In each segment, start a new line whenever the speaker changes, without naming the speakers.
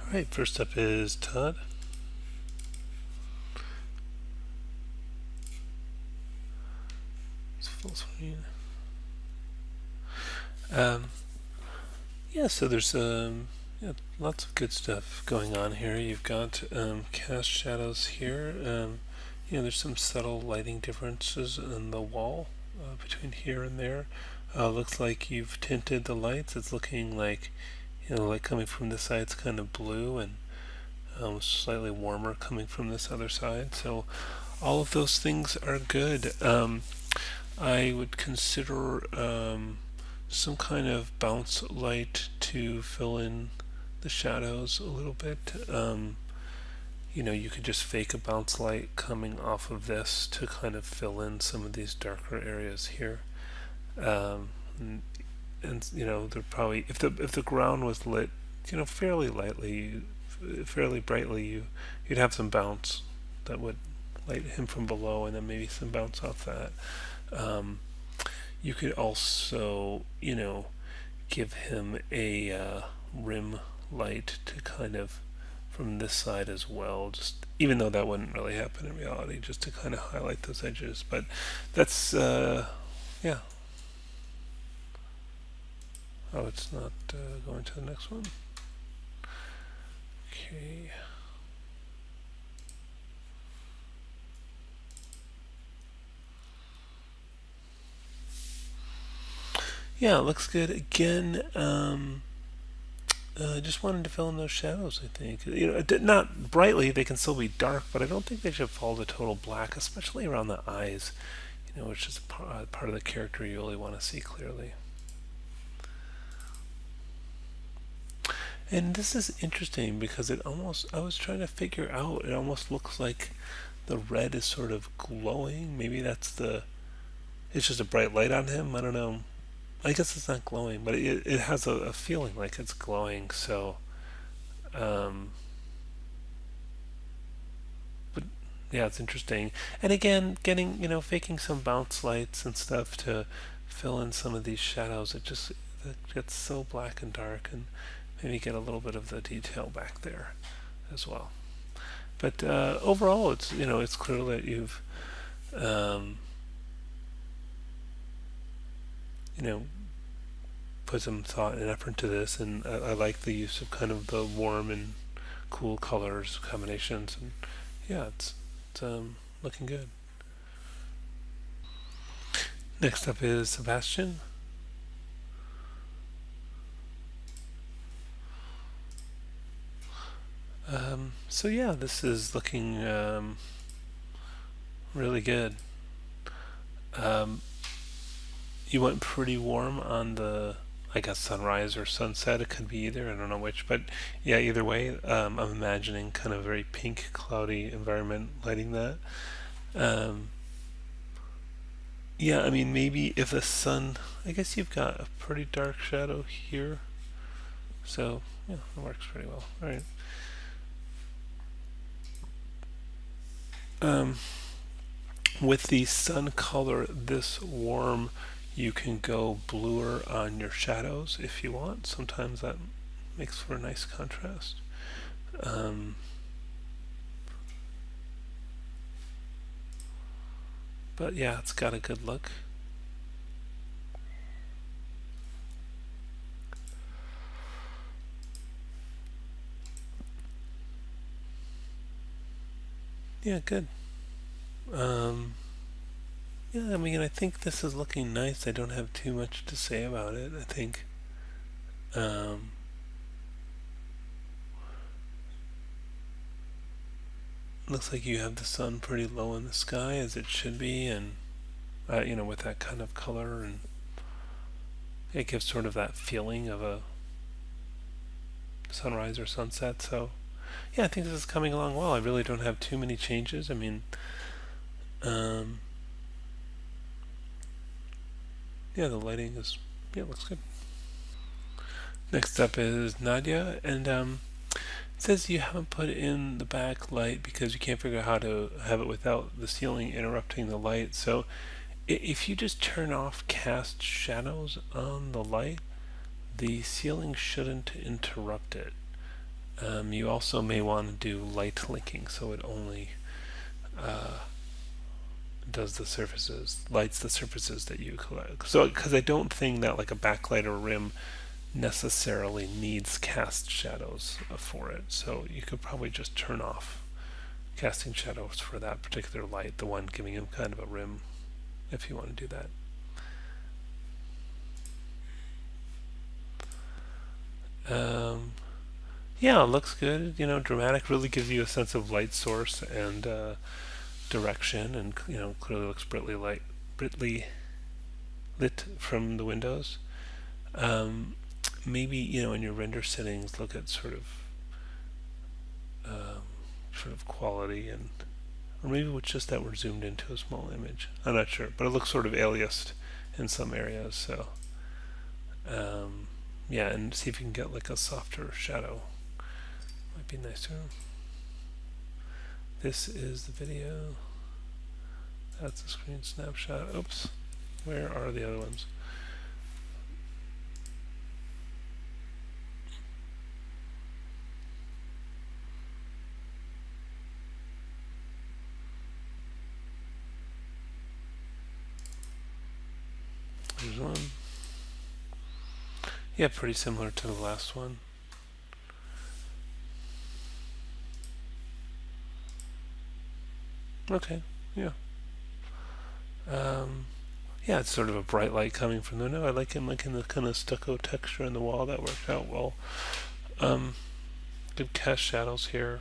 Alright, first up is Todd. It's full screen. Um, yeah, so there's yeah, lots of good stuff going on here. You've got cast shadows here. There's some subtle lighting differences in the wall between here and there. Looks like you've tinted the lights. It's looking like, like coming from this side, it's kind of blue and slightly warmer coming from this other side. So all of those things are good. I would consider some kind of bounce light to fill in the shadows a little bit. You could just fake a bounce light coming off of this to kind of fill in some of these darker areas here. And they're probably if the ground was lit, fairly lightly, fairly brightly, you'd have some bounce that would light him from below, and then maybe some bounce off that. Um, you could also, give him a rim light to kind of from this side as well. Just even though that wouldn't really happen in reality, just to kind of highlight those edges. But that's yeah. Oh, it's not going to the next one. Okay. Yeah, it looks good. Again, just wanted to fill in those shadows, I think. Not brightly, they can still be dark, but I don't think they should fall to total black, especially around the eyes, which is part of the character you really want to see clearly. And this is interesting because I was trying to figure out, it almost looks like the red is sort of glowing. Maybe it's just a bright light on him. I don't know. I guess it's not glowing, but it has a feeling like it's glowing. So, um, but yeah, it's interesting. And again, faking some bounce lights and stuff to fill in some of these shadows. It gets so black and dark, and maybe get a little bit of the detail back there as well. But overall, it's clear that you've um, you know put some thought and effort into this, and I like the use of kind of the warm and cool colors combinations, and yeah, it's looking good. Next up is Sebastian. So yeah, this is looking really good. Um, you went pretty warm on the, I guess, sunrise or sunset. It could be either. I don't know which, but yeah, either way, I'm imagining kind of a very pink, cloudy environment lighting that. Um, yeah, I mean, maybe if the sun, I guess you've got a pretty dark shadow here, so yeah, it works pretty well. All right. Um, with the sun color this warm, you can go bluer on your shadows if you want. Sometimes that makes for a nice contrast. Um, but yeah, it's got a good look. Yeah, good. Um, yeah, I mean, I think this is looking nice. I don't have too much to say about it. I think um, looks like you have the sun pretty low in the sky as it should be, and with that kind of color, and it gives sort of that feeling of a sunrise or sunset. So yeah, I think this is coming along well. I really don't have too many changes. I mean, um, yeah, the lighting is, yeah, looks good. Next up is Nadia, and it says you haven't put in the backlight because you can't figure out how to have it without the ceiling interrupting the light. So if you just turn off cast shadows on the light, the ceiling shouldn't interrupt it. You also may want to do light linking, so it only does the surfaces, lights the surfaces that you collect. So, because I don't think that like a backlight or rim necessarily needs cast shadows for it. So you could probably just turn off casting shadows for that particular light, the one giving him kind of a rim, if you want to do that. Yeah, it looks good. Dramatic really gives you a sense of light source and direction, and clearly looks brightly lit from the windows. Maybe in your render settings, look at sort of quality, and or maybe it's just that we're zoomed into a small image. I'm not sure, but it looks sort of aliased in some areas. So yeah, and see if you can get like a softer shadow. Might be nicer. This is the video. That's the screen snapshot. Oops. Where are the other ones? There's one. Yeah, pretty similar to the last one. Okay, yeah. Yeah, it's sort of a bright light coming from the window. I like liking the kind of stucco texture in the wall. That worked out well. Good cast shadows here.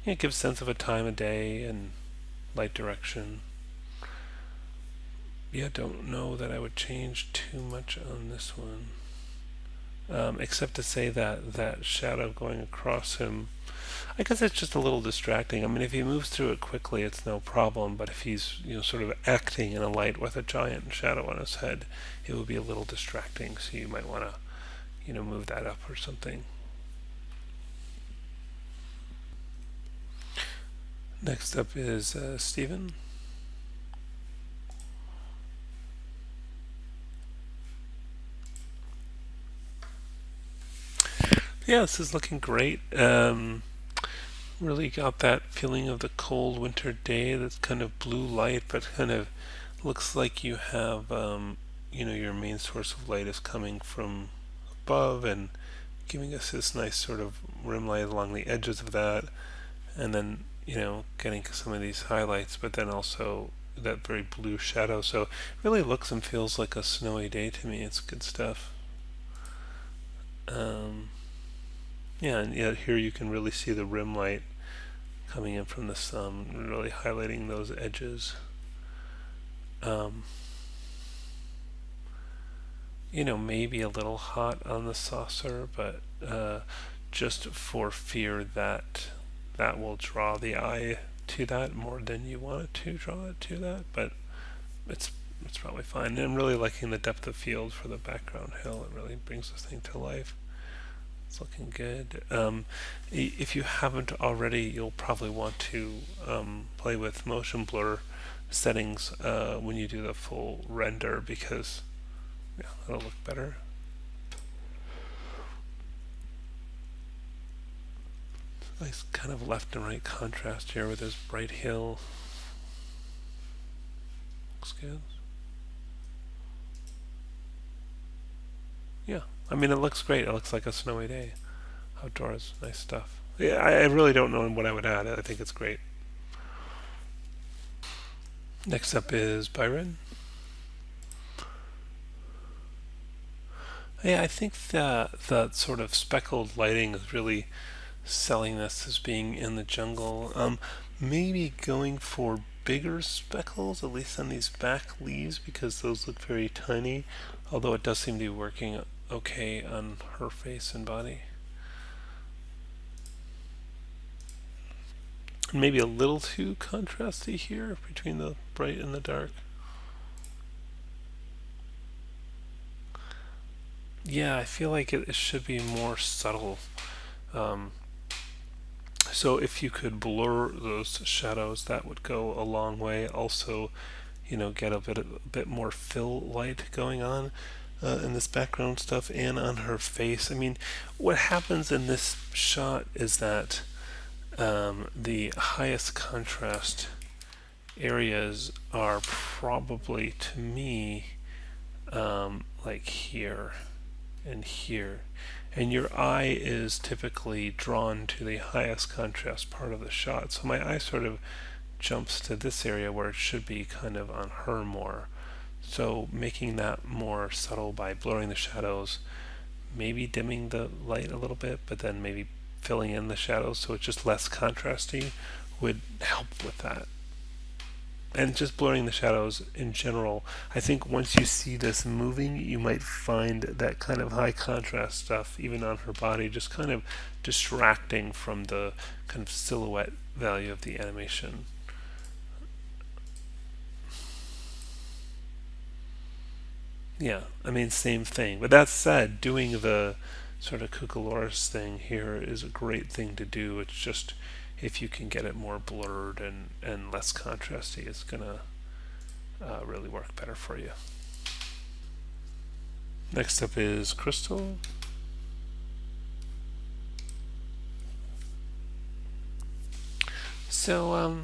Yeah, it gives a sense of a time of day and light direction. Yeah, don't know that I would change too much on this one. Except to say that shadow going across him, I guess it's just a little distracting. I mean, if he moves through it quickly, it's no problem. But if he's sort of acting in a light with a giant shadow on his head, it would be a little distracting. So you might want to move that up or something. Next up is Steven. Yeah, this is looking great. Really got that feeling of the cold winter day. That's kind of blue light, but kind of looks like you have, your main source of light is coming from above and giving us this nice sort of rim light along the edges of that, and then getting some of these highlights, but then also that very blue shadow. So it really looks and feels like a snowy day to me. It's good stuff. Yeah, and yet here you can really see the rim light coming in from the sun, really highlighting those edges. Maybe a little hot on the saucer, but just for fear that that will draw the eye to that more than you want it to draw it to that, but it's probably fine. And I'm really liking the depth of field for the background hill. It really brings this thing to life. It's looking good. If you haven't already, you'll probably want to play with motion blur settings when you do the full render, because it'll look better. Nice kind of left and right contrast here with this bright hill. Looks good. Yeah, I mean, it looks great. It looks like a snowy day outdoors. Nice stuff. Yeah, I really don't know what I would add. I think it's great. Next up is Byron. Yeah, I think that sort of speckled lighting is really selling this as being in the jungle. Maybe going for bigger speckles, at least on these back leaves, because those look very tiny. Although it does seem to be working okay on her face and body. And maybe a little too contrasty here between the bright and the dark. Yeah, I feel like it should be more subtle. So if you could blur those shadows, that would go a long way. Also, get a bit more fill light going on. in this background stuff and on her face. I mean, what happens in this shot is that the highest contrast areas are probably, to me, like here and here. And your eye is typically drawn to the highest contrast part of the shot. So my eye sort of jumps to this area where it should be kind of on her more. So making that more subtle by blurring the shadows, maybe dimming the light a little bit, but then maybe filling in the shadows so it's just less contrasty would help with that. And just blurring the shadows in general, I think once you see this moving, you might find that kind of high contrast stuff, even on her body, just kind of distracting from the kind of silhouette value of the animation. Yeah, I mean, same thing. But that said, doing the sort of Cucaloris thing here is a great thing to do. It's just if you can get it more blurred and less contrasty, it's going to really work better for you. Next up is Crystal. So,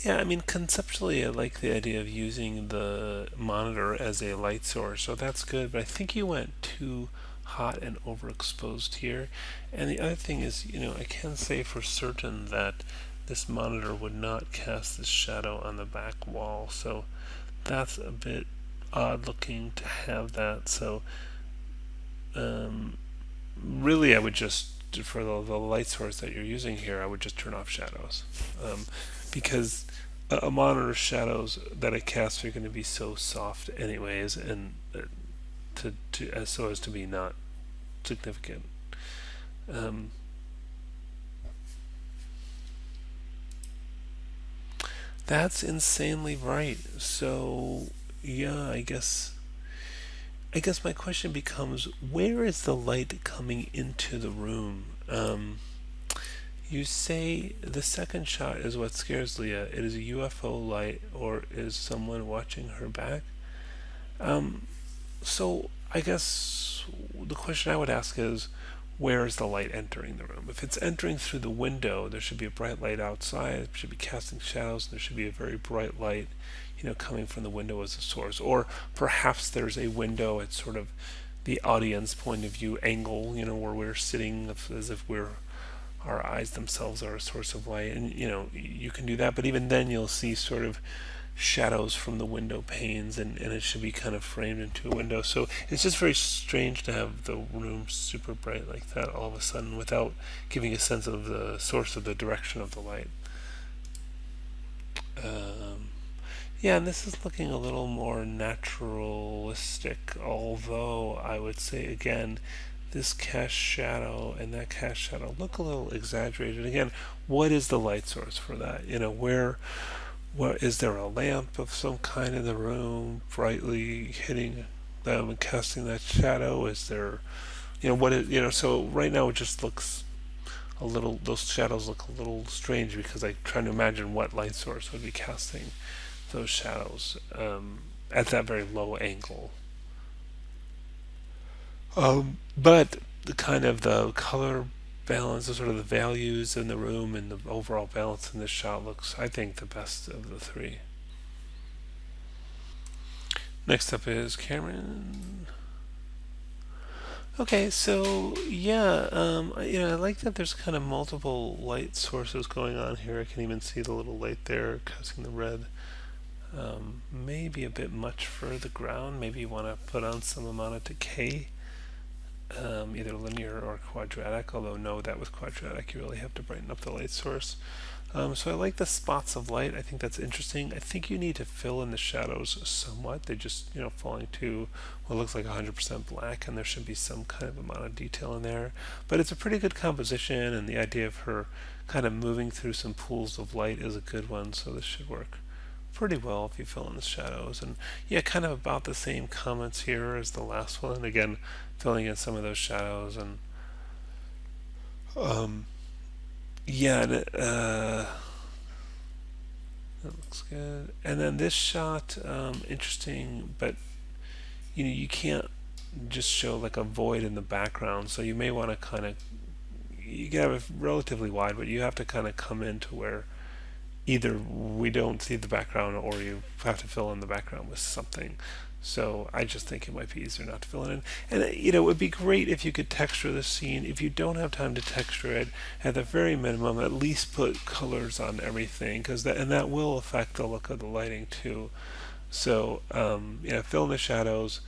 yeah, I mean, conceptually, I like the idea of using the monitor as a light source, so that's good, but I think you went too hot and overexposed here. And the other thing is, I can say for certain that this monitor would not cast this shadow on the back wall, so that's a bit odd looking to have that. So, really, I would just, for the light source that you're using here, I would just turn off shadows. Because a monitor shadows that it casts are going to be so soft anyways, and so as to be not significant. That's insanely right. So yeah, I guess my question becomes, where is the light coming into the room? You say the second shot is what scares Leah. It is a UFO light, or is someone watching her back? Um, so I guess the question I would ask is, where is the light entering the room? If it's entering through the window, there should be a bright light outside. It should be casting shadows, and there should be a very bright light, coming from the window as a source. Or perhaps there's a window at sort of the audience point of view angle, where we're sitting as if our eyes themselves are a source of light, and you can do that. But even then, you'll see sort of shadows from the window panes, and it should be kind of framed into a window. So it's just very strange to have the room super bright like that all of a sudden without giving a sense of the source of the direction of the light. Um, yeah, and this is looking a little more naturalistic, although I would say again, this cast shadow and that cast shadow look a little exaggerated. Again, what is the light source for that? Where is there a lamp of some kind in the room brightly hitting them and casting that shadow? Is there, what is, so right now it just looks a little, those shadows look a little strange because I'm trying to imagine what light source would be casting those shadows at that very low angle. But the kind of the color balance, the sort of the values in the room and the overall balance in this shot looks, I think, the best of the three. Next up is Cameron. Okay, so yeah, I like that there's kind of multiple light sources going on here. I can even see the little light there casting the red. Maybe a bit much for the ground. Maybe you want to put on some amount of decay, either linear or quadratic, although no, that with quadratic you really have to brighten up the light source. So I like the spots of light. I think that's interesting. I think you need to fill in the shadows somewhat. They just, falling to what looks like 100% black, and there should be some kind of amount of detail in there. But it's a pretty good composition, and the idea of her kind of moving through some pools of light is a good one, so this should work pretty well if you fill in the shadows. And yeah, kind of about the same comments here as the last one. Again, filling in some of those shadows and um, yeah, that looks good. And then this shot, interesting, but you can't. just show like a void in the background. So you may want to kind of, you can have it relatively wide, but you have to kind of come into where either we don't see the background or you have to fill in the background with something. So I just think it might be easier not to fill it in. And it would be great if you could texture the scene. If you don't have time to texture it, at the very minimum, at least put colors on everything, because that will affect the look of the lighting too. So fill in the shadows,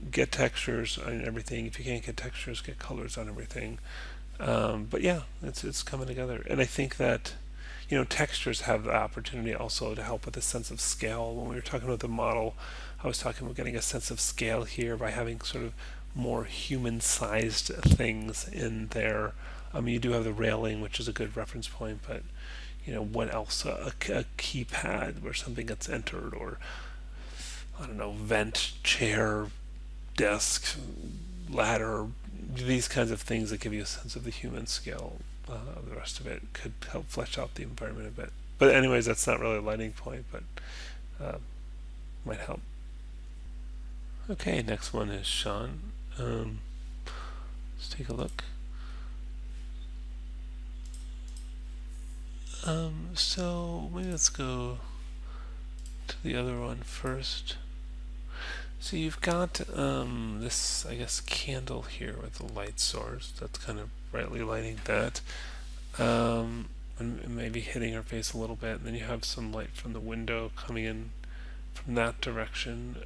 get textures on everything. If you can't get textures, get colors on everything. But yeah, it's coming together, and I think that textures have the opportunity also to help with a sense of scale. When we were talking about the model, I was talking about getting a sense of scale here by having sort of more human-sized things in there. You do have the railing, which is a good reference point, but what else? A keypad where something gets entered, or I don't know, vent, chair, desk, ladder, these kinds of things that give you a sense of the human scale. The rest of it could help flesh out the environment a bit. But anyways, that's not really a lighting point, but uh, might help. Okay, next one is Shawn. Let's take a look. So maybe let's go to the other one first. So you've got this, I guess, candle here with the light source that's kind of brightly lighting that, and maybe hitting her face a little bit. And then you have some light from the window coming in from that direction.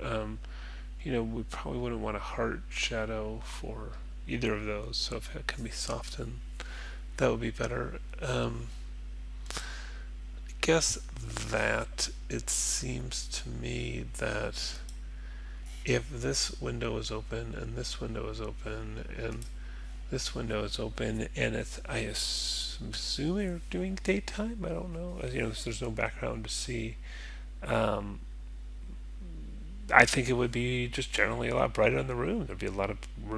We probably wouldn't want a hard shadow for either of those. So if it can be softened, that would be better. I guess that it seems to me that if this window is open and this window is open and this window is open and it's, I assume you're doing daytime. I don't know. There's no background to see. I think it would be just generally a lot brighter in the room. There'd be a lot of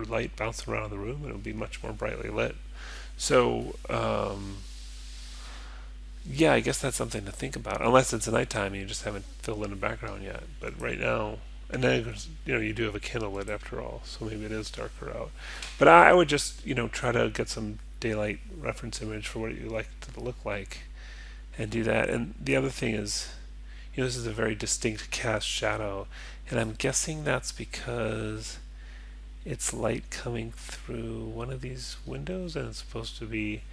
light bouncing around the room, and it would be much more brightly lit. So, yeah, I guess that's something to think about. Unless it's nighttime and you just haven't filled in the background yet. But right now, and then you do have a candle lit after all, so maybe it is darker out. But I would just try to get some daylight reference image for what you like it to look like, and do that. And the other thing is, this is a very distinct cast shadow, and I'm guessing that's because it's light coming through one of these windows, and it's supposed to be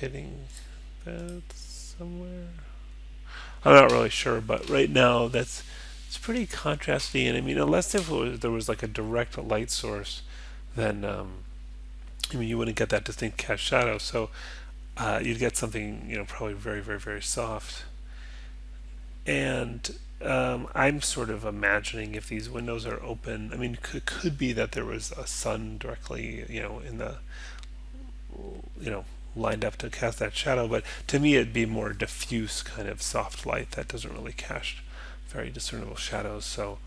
hitting that somewhere. I'm not really sure, but right now it's pretty contrasty. And I mean, unless there was like a direct light source, then you wouldn't get that distinct cast shadow. So you'd get something probably very, very, very soft. And I'm sort of imagining if these windows are open. I mean, it could be that there was a sun directly in the lined up to cast that shadow, but to me it'd be more diffuse kind of soft light that doesn't really cast very discernible shadows. So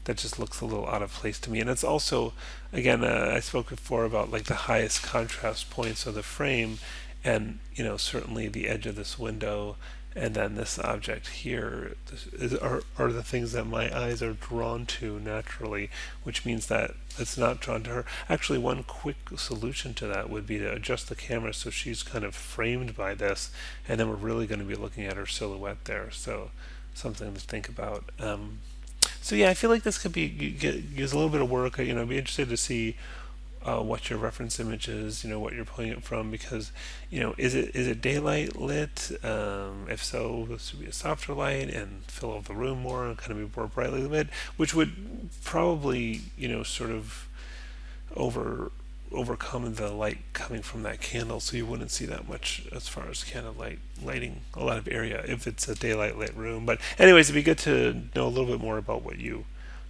that just looks a little out of place to me. And it's also, again, I spoke before about like the highest contrast points of the frame, and certainly the edge of this window and then this object here are the things that my eyes are drawn to naturally, which means that it's not drawn to her. Actually, one quick solution to that would be to adjust the camera so she's kind of framed by this, and then we're really going to be looking at her silhouette there. So something to think about. So yeah, I feel like this could be use a little bit of work. I'd be interested to see what your reference image is, what you're pulling it from, because is it daylight lit? If so, this would be a softer light and fill out the room more and kind of be more brightly lit, which would probably sort of overcome the light coming from that candle, so you wouldn't see that much as far as candle lighting a lot of area if it's a daylight lit room. But anyways, it'd be good to know a little bit more about what you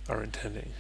are intending.